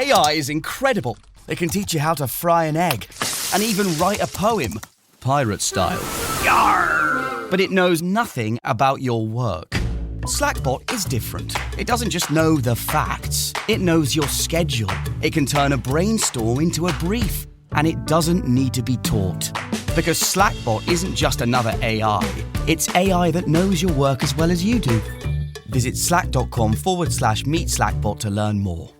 AI is incredible. It can teach you how to fry an egg and even write a poem, pirate style. Yarr! But it knows nothing about your work. Slackbot is different. It doesn't just know the facts. It knows your schedule. It can turn a brainstorm into a brief. And it doesn't need to be taught. Because Slackbot isn't just another AI. It's AI that knows your work as well as you do. Visit slack.com/meet Slackbot to learn more.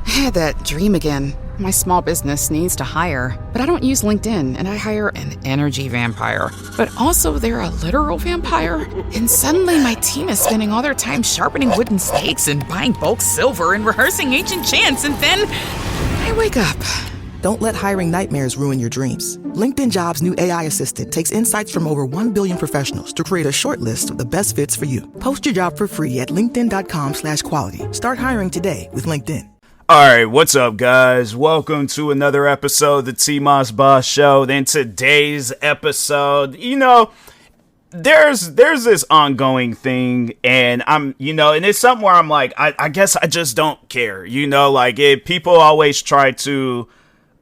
I had that dream again. My small business needs to hire, but I don't use LinkedIn, and I hire an energy vampire. But also they're a literal vampire. And suddenly my team is spending all their time sharpening wooden stakes and buying bulk silver and rehearsing ancient chants, and then I wake up. Don't let hiring nightmares ruin your dreams. LinkedIn Jobs' new AI assistant takes insights from over 1 billion professionals to create a short list of the best fits for you. Post your job for free at linkedin.com/quality. Start hiring today with LinkedIn. Alright, what's up guys? Welcome to another episode of the TMossBoss Show. In today's episode, there's this ongoing thing, and and it's something where I'm like, I guess I just don't care. People always try to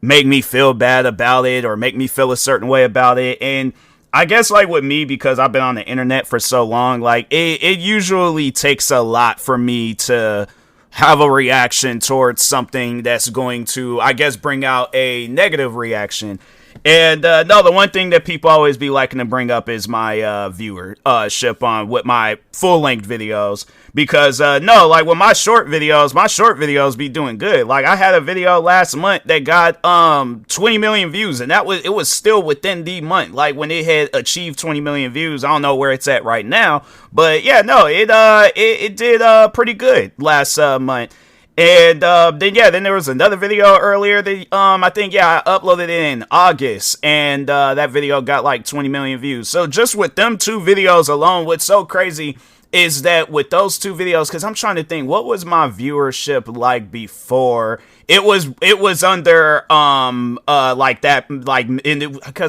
make me feel bad about it or make me feel a certain way about it. And I guess with me, because I've been on the internet for so long, it usually takes a lot for me to have a reaction towards something that's going to, I guess, bring out a negative reaction. And no, the one thing that people always be liking to bring up is my viewership on with my full-length videos. Because with my short videos be doing good. I had a video last month that got 20 million views, and it was still within the month. When it had achieved 20 million views, I don't know where it's at right now, but yeah, no, it did pretty good last month. And then there was another video earlier that I uploaded it in August, and that video got 20 million views. So just with them two videos alone, what's so crazy is that with those two videos, because I'm trying to think, what was my viewership like before? It was under because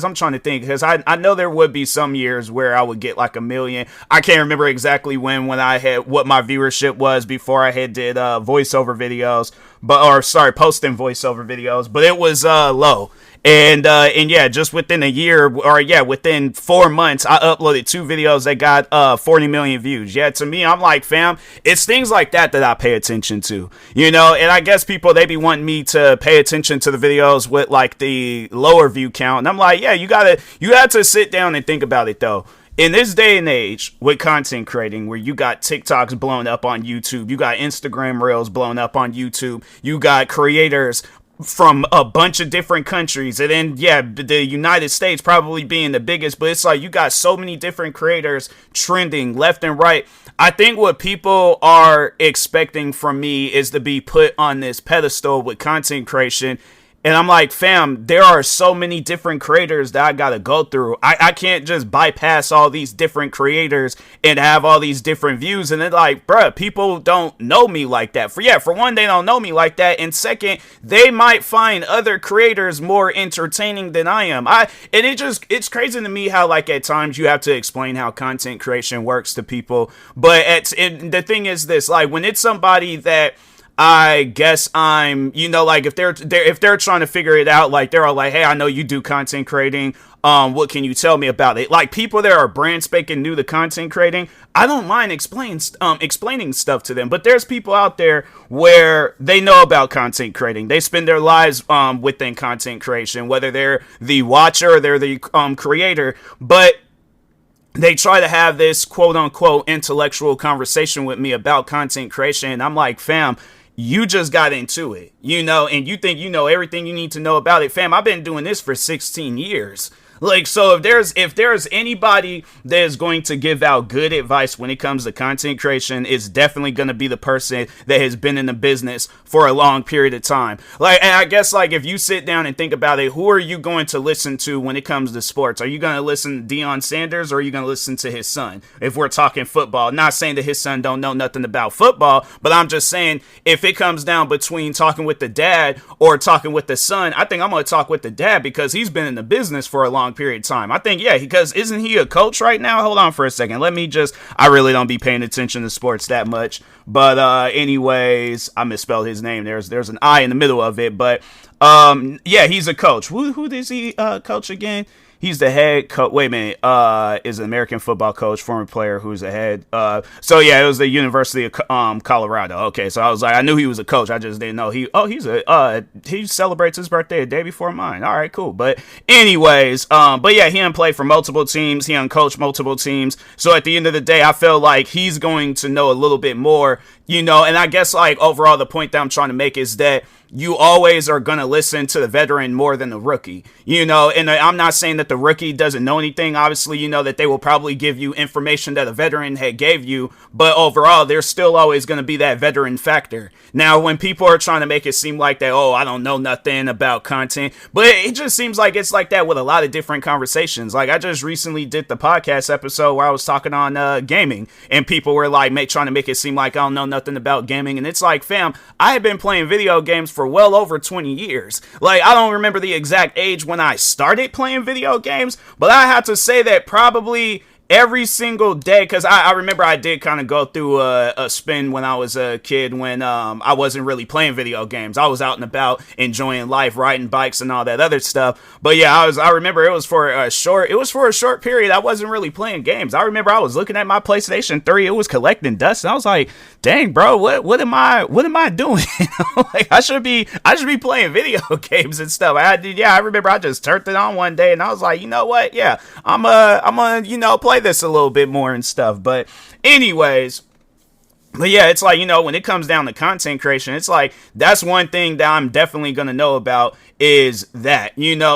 I'm trying to think, because I know there would be some years where I would get 1 million. I can't remember exactly when I had what my viewership was before I had did voiceover videos, posting voiceover videos, but it was low. And just within a year, within 4 months, I uploaded 2 videos that got 40 million views. Yeah, to me, I'm like, fam, it's things like that I pay attention to, and I guess people, they be wanting me to pay attention to the videos with the lower view count. And I'm like, yeah, you have to sit down and think about it though. In this day and age with content creating, where you got TikToks blown up on YouTube, you got Instagram Reels blown up on YouTube, you got creators from a bunch of different countries, and then the United States probably being the biggest, but it's you got so many different creators trending left and right. I think what people are expecting from me is to be put on this pedestal with content creation. And I'm like, fam, there are so many different creators that I gotta go through. I can't just bypass all these different creators and have all these different views. And then bruh, people don't know me like that. For one, they don't know me like that. And second, they might find other creators more entertaining than I am. It's crazy to me how at times you have to explain how content creation works to people. But the thing is this, when it's somebody that I guess I'm, if they're trying to figure it out, they're all hey, I know you do content creating. What can you tell me about it? People that are brand spanking new to content creating, I don't mind explaining stuff to them. But there's people out there where they know about content creating. They spend their lives within content creation, whether they're the watcher or they're the creator. But they try to have this quote unquote intellectual conversation with me about content creation. And I'm like, fam, you just got into it, and you think you know everything you need to know about it. Fam, I've been doing this for 16 years. So if there's anybody that is going to give out good advice when it comes to content creation, it's definitely going to be the person that has been in the business for a long period of time. And I guess if you sit down and think about it, who are you going to listen to when it comes to sports? Are you going to listen to Deion Sanders, or are you going to listen to his son? If we're talking football, not saying that his son don't know nothing about football, but I'm just saying if it comes down between talking with the dad or talking with the son, I think I'm going to talk with the dad, because he's been in the business for a long long period of time. I think, yeah, because isn't he a coach right now? Hold on for a second. I really don't be paying attention to sports that much. But anyways, I misspelled his name. There's an I in the middle of it. But yeah, he's a coach. Who does he coach again? He's the head coach. Wait a minute. Is an American football coach, former player who's the head. So yeah, it was the University of Colorado. Okay, so I was like, I knew he was a coach. I just didn't know he celebrates his birthday a day before mine. All right, cool. But anyways, but yeah, he done played for multiple teams. He done coached multiple teams. So at the end of the day, I feel like he's going to know a little bit more, and I guess like overall the point that I'm trying to make is that you always are going to listen to the veteran more than the rookie, and I'm not saying that the rookie doesn't know anything. Obviously, that they will probably give you information that a veteran had gave you, but overall, there's still always going to be that veteran factor. Now, when people are trying to make it seem like that, I don't know nothing about content, but it just seems like it's like that with a lot of different conversations. Like I just recently did the podcast episode where I was talking on gaming, and people were like trying to make it seem like I don't know nothing about gaming, and it's like, fam, I have been playing video games for well over 20 years. Like, I don't remember the exact age when I started playing video games, but I have to say that probably every single day, because I remember I did kind of go through a spin when I was a kid when I wasn't really playing video games. I was out and about enjoying life, riding bikes and all that other stuff. But yeah, I remember it was for a short period. I wasn't really playing games. I remember I was looking at my PlayStation 3. It was collecting dust, and I was like, dang, bro, what am I doing? Like I should be playing video games and stuff. I remember I just turned it on one day and I was like, you know what? Yeah, I'm gonna play this a little bit more and stuff. But anyways, but yeah, it's like, when it comes down to content creation, it's like that's one thing that I'm definitely gonna know about is that,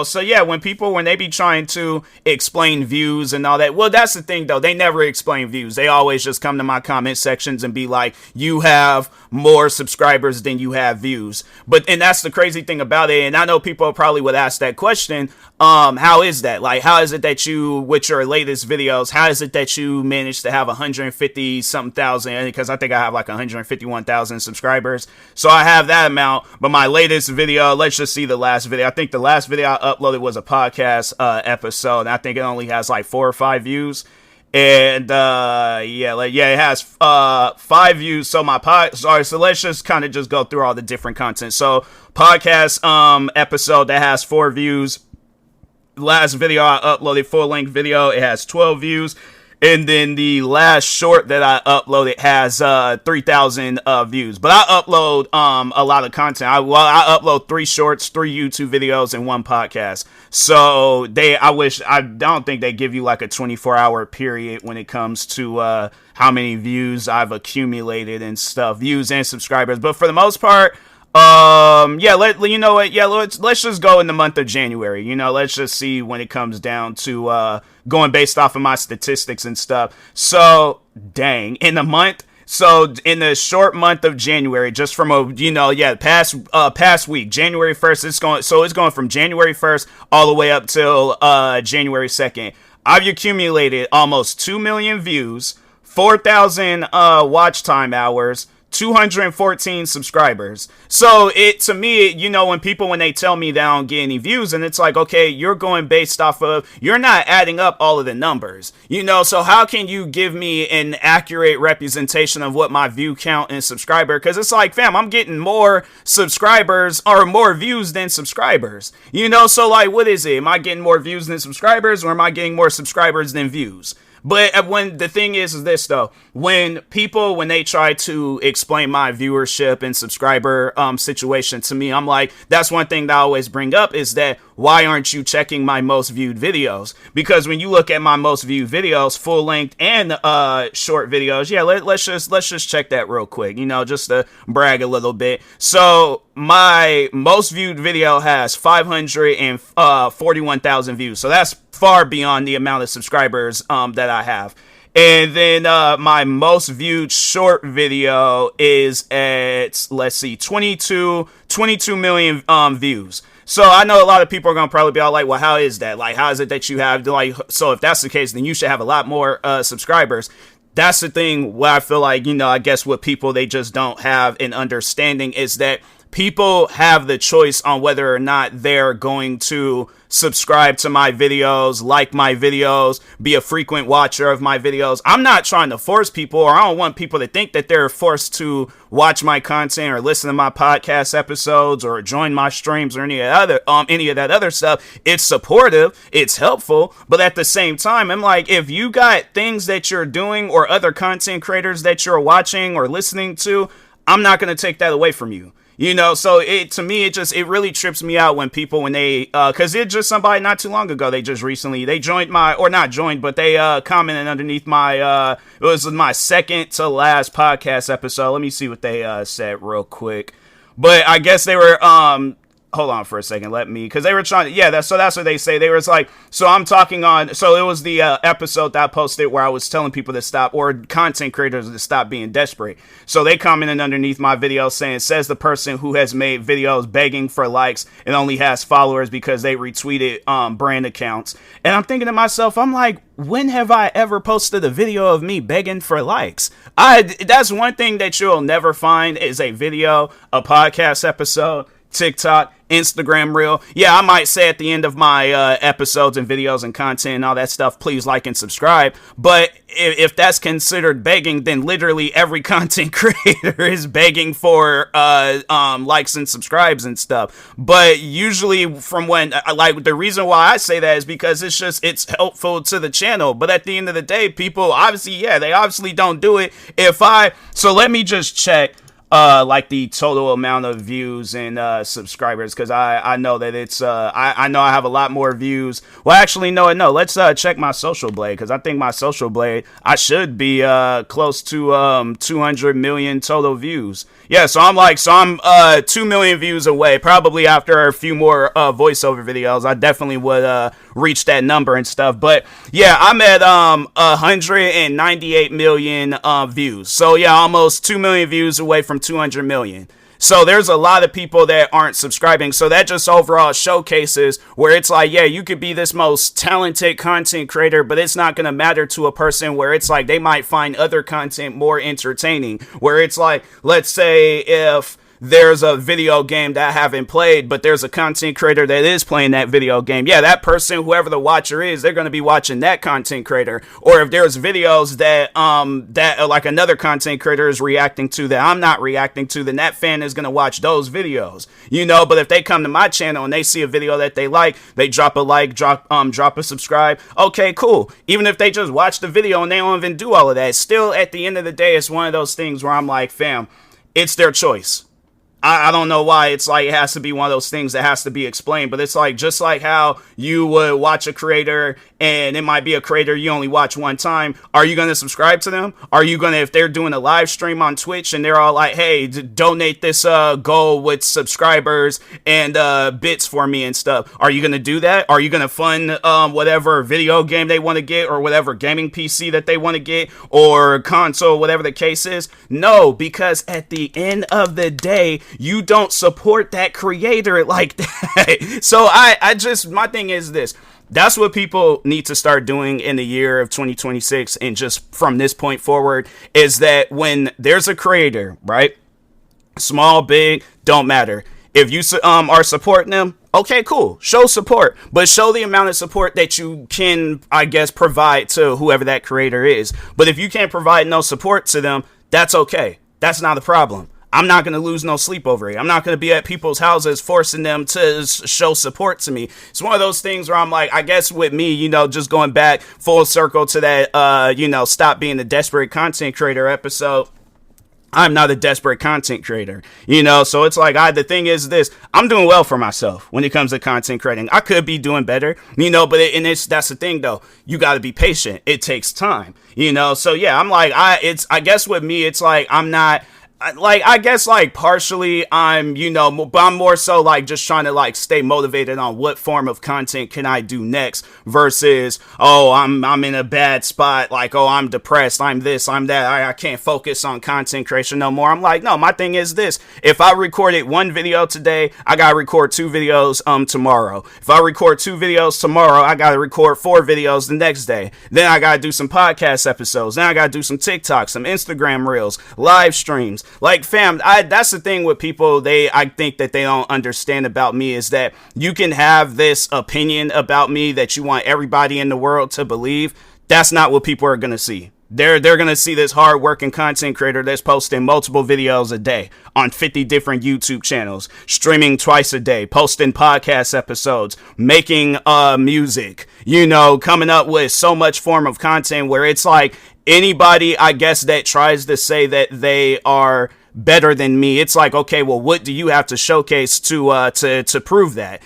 so yeah, when they be trying to explain views and all that, well, that's the thing though, they never explain views. They always just come to my comment sections and be like, you have more subscribers than you have views. And that's the crazy thing about it, and I know people probably would ask that question, how is that? Like, how is it that you, with your latest videos, how is it that you managed to have 150 something thousand, because I think I have like 151,000 subscribers, so I have that amount, but my latest video, let's just see the last video. I think the last video I uploaded was a podcast episode, and I think it only has like 4 or 5 views. And it has 5 views. So so let's just kind of just go through all the different content. So podcast episode that has 4 views. Last video I uploaded, full length video, it has 12 views. And then the last short that I uploaded has 3,000 views. But I upload a lot of content. I upload 3 shorts, 3 YouTube videos, and 1 podcast. So I don't think they give you like a 24-hour period when it comes to how many views I've accumulated and stuff, views and subscribers. But for the most part, let's just go in the month of January. Let's just see when it comes down to going based off of my statistics and stuff. So dang, in the short month of January, just from past week, January 1st, it's going from January 1st all the way up till January 2nd. I've accumulated almost 2 million views, 4,000 watch time hours, 214 subscribers. So to me, when they tell me they don't get any views, and it's like, okay, you're going based off of, you're not adding up all of the numbers, so how can you give me an accurate representation of what my view count and subscriber? Because it's like, fam, I'm getting more subscribers or more views than subscribers, so like, what is it? Am I getting more views than subscribers, or am I getting more subscribers than views? But when the thing is this though, when they try to explain my viewership and subscriber situation to me, I'm like, that's one thing that I always bring up is that why aren't you checking my most viewed videos? Because when you look at my most viewed videos, full length and short videos, let's just check that real quick, just to brag a little bit. So my most viewed video has 541,000 views. So that's far beyond the amount of subscribers that I have. And then my most viewed short video is at, let's see, 22 million views. So I know a lot of people are going to probably be all like, well, how is that? Like, how is it that you have, like, so if that's the case, then you should have a lot more subscribers. That's the thing where I feel like, I guess what people, they just don't have an understanding is that people have the choice on whether or not they're going to subscribe to my videos, like my videos, be a frequent watcher of my videos. I'm not trying to force people, or I don't want people to think that they're forced to watch my content or listen to my podcast episodes or join my streams or any of that other stuff. It's supportive, it's helpful, but at the same time, I'm like, if you got things that you're doing or other content creators that you're watching or listening to, I'm not going to take that away from you. You know, so to me, it really trips me out when people, cause it's just somebody not too long ago, they joined but they commented underneath it was my second to last podcast episode. Let me see what they said real quick. But I guess they were, hold on for a second, because they were trying to, that's what they say. They were like, so it was the episode that I posted where I was telling people to stop, or content creators to stop being desperate. So they commented underneath my video saying, says the person who has made videos begging for likes and only has followers because they retweeted brand accounts. And I'm thinking to myself, I'm like, when have I ever posted a video of me begging for likes? That's one thing that you'll never find is a video, a podcast episode, TikTok, Instagram reel. Yeah, I might say at the end of my episodes and videos and content and all that stuff, please like and subscribe. But if that's considered begging, then literally every content creator is begging for likes and subscribes and stuff. But usually from the reason why I say that is because it's helpful to the channel. But at the end of the day, people they obviously don't do it. So let me just check the total amount of views and subscribers, because I know that it's I know I have a lot more views. Well, actually, no. Let's check my Social Blade, because I think my Social Blade, I should be close to 200 million total views. Yeah, so I'm 2 million views away. Probably after a few more voiceover videos, I definitely would reach that number and stuff. But yeah, I'm at 198 million views. So yeah, almost 2 million views away from 200 million. So there's a lot of people that aren't subscribing. So that just overall showcases where it's like, yeah, you could be this most talented content creator, but it's not going to matter to a person where it's like they might find other content more entertaining. Where it's like, let's say if there's a video game that I haven't played, but there's a content creator that is playing that video game. Yeah, that person, whoever the watcher is, they're going to be watching that content creator. Or if there's videos that like another content creator is reacting to that I'm not reacting to, then that fan is going to watch those videos. You know, but if they come to my channel and they see a video that they like, they drop a like, drop a subscribe. Okay, cool. Even if they just watch the video and they don't even do all of that, still at the end of the day, it's one of those things where I'm like, fam, it's their choice. I don't know why it's like it has to be one of those things that has to be explained, but it's like just like how you would watch a creator and it might be a creator you only watch one time. Are you going to subscribe to them? Are you going to, if they're doing a live stream on Twitch and they're all like, hey, donate this goal with subscribers and bits for me and stuff, are you going to do that? Are you going to fund whatever video game they want to get, or whatever gaming PC that they want to get, or console, whatever the case is? No, because at the end of the day, you don't support that creator like that. So my thing is this. That's what people need to start doing in the year of 2026. And just from this point forward, is that when there's a creator, right? Small, big, don't matter. If you are supporting them, okay, cool. Show support, but show the amount of support that you can, I guess, provide to whoever that creator is. But if you can't provide no support to them, that's okay. That's not a problem. I'm not going to lose no sleep over it. I'm not going to be at people's houses forcing them to show support to me. It's one of those things where I'm like, I guess with me, you know, just going back full circle to that, stop being the desperate content creator episode. I'm not a desperate content creator, you know, so it's like, the thing is this, I'm doing well for myself when it comes to content creating. I could be doing better, you know, but that's the thing though. You got to be patient. It takes time, you know? So yeah, I'm like, I guess with me, it's like, I'm not, I guess partially I'm, but I'm more so like just trying to stay motivated on what form of content can I do next versus, I'm in a bad spot. I'm depressed. I'm this, I'm that. I can't focus on content creation no more. I'm like, no, my thing is this. If I recorded one video today, I got to record 2 videos, tomorrow. If I record 2 videos tomorrow, I got to record 4 videos the next day. Then I got to do some podcast episodes. Then I got to do some TikTok, some Instagram reels, live streams. Like, fam, that's the thing with people. I think that they don't understand about me is that you can have this opinion about me that you want everybody in the world to believe. That's not what people are going to see. They're going to see this hard-working content creator that's posting multiple videos a day on 50 different YouTube channels, streaming twice a day, posting podcast episodes, making music, coming up with so much form of content where it's like anybody, I guess, that tries to say that they are better than me, it's like, okay, well, what do you have to showcase to prove that,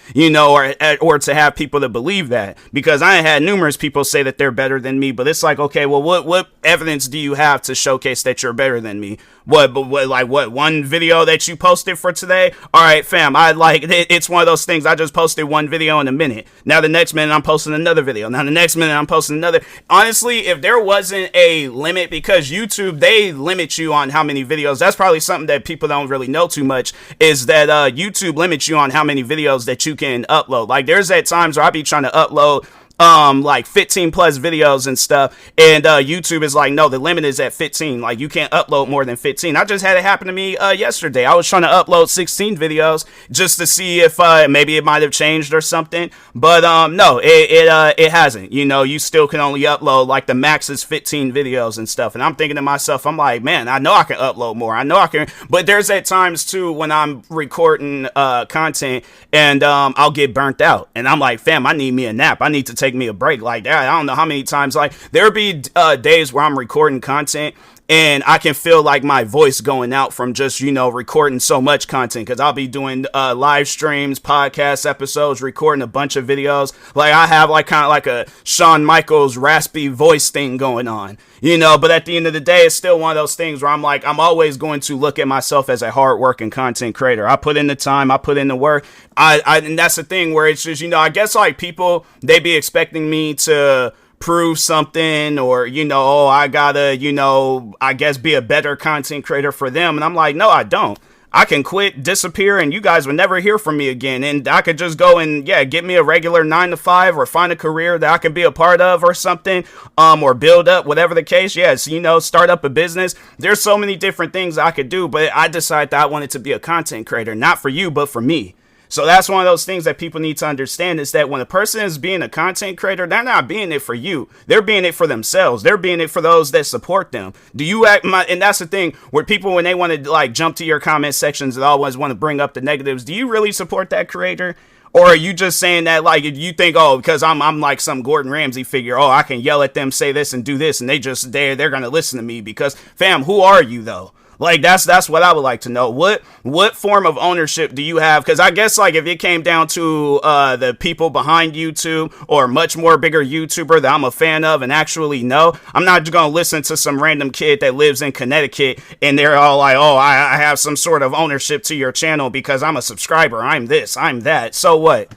or to have people to believe that? Because I had numerous people say that they're better than me, but it's like, okay, well, what evidence do you have to showcase that you're better than me? What one video that you posted for today? All right, fam, it's one of those things. I just posted one video in a minute. Now the next minute I'm posting another video. Now the next minute I'm posting another. Honestly, if there wasn't a limit, because YouTube, they limit you on how many videos. That's probably something that people don't really know too much, is that YouTube limits you on how many videos that you can upload. Like, there's at times where I be trying to upload like 15 plus videos and stuff, and YouTube is like, no, the limit is at 15. Like, you can't upload more than 15. I just had it happen to me yesterday. I was trying to upload 16 videos just to see if maybe it might have changed or something, but no, it hasn't. You still can only upload, like, the max is 15 videos and stuff. And I'm thinking to myself, I'm like, man, I know I can upload more. I know I can, but there's at times too when I'm recording content and I'll get burnt out, and I'm like, fam, I need me a nap. I need to take me a break. Like that, I don't know how many times, like, there'll be days where I'm recording content and I can feel like my voice going out from just, recording so much content, because I'll be doing live streams, podcast episodes, recording a bunch of videos. Like, I have like kind of like a Shawn Michaels raspy voice thing going on, but at the end of the day, it's still one of those things where I'm like, I'm always going to look at myself as a hardworking content creator. I put in the time, I put in the work. And that's the thing where it's just, I guess, like, people, they be expecting me to prove something, or, I gotta, I guess, be a better content creator for them. And I'm like, no, I don't. I can quit, disappear, and you guys would never hear from me again. And I could just go and, get me a regular 9-to-5, or find a career that I can be a part of or something, or build up, whatever the case. Yes, start up a business. There's so many different things I could do, but I decided that I wanted to be a content creator, not for you, but for me. So that's one of those things that people need to understand, is that when a person is being a content creator, they're not being it for you. They're being it for themselves. They're being it for those that support them. And that's the thing where people, when they want to, like, jump to your comment sections, they always want to bring up the negatives. Do you really support that creator? Or are you just saying that, like, you think, oh, because I'm like some Gordon Ramsay figure, oh, I can yell at them, say this and do this, and they're going to listen to me? Because, fam, who are you though? Like, that's what I would like to know. What form of ownership do you have? Because I guess, like, if it came down to the people behind YouTube, or a much more bigger YouTuber that I'm a fan of and actually know, I'm not just going to listen to some random kid that lives in Connecticut and they're all like, oh, I have some sort of ownership to your channel because I'm a subscriber. I'm this, I'm that. So what?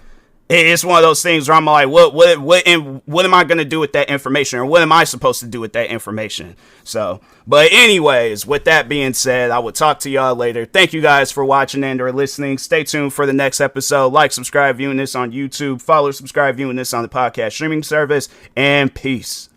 It's one of those things where I'm like, what am I going to do with that information? Or what am I supposed to do with that information? So, but anyways, with that being said, I will talk to y'all later. Thank you guys for watching and or listening. Stay tuned for the next episode. Like, subscribe, viewing this on YouTube. Follow, subscribe, viewing this on the podcast streaming service. And peace.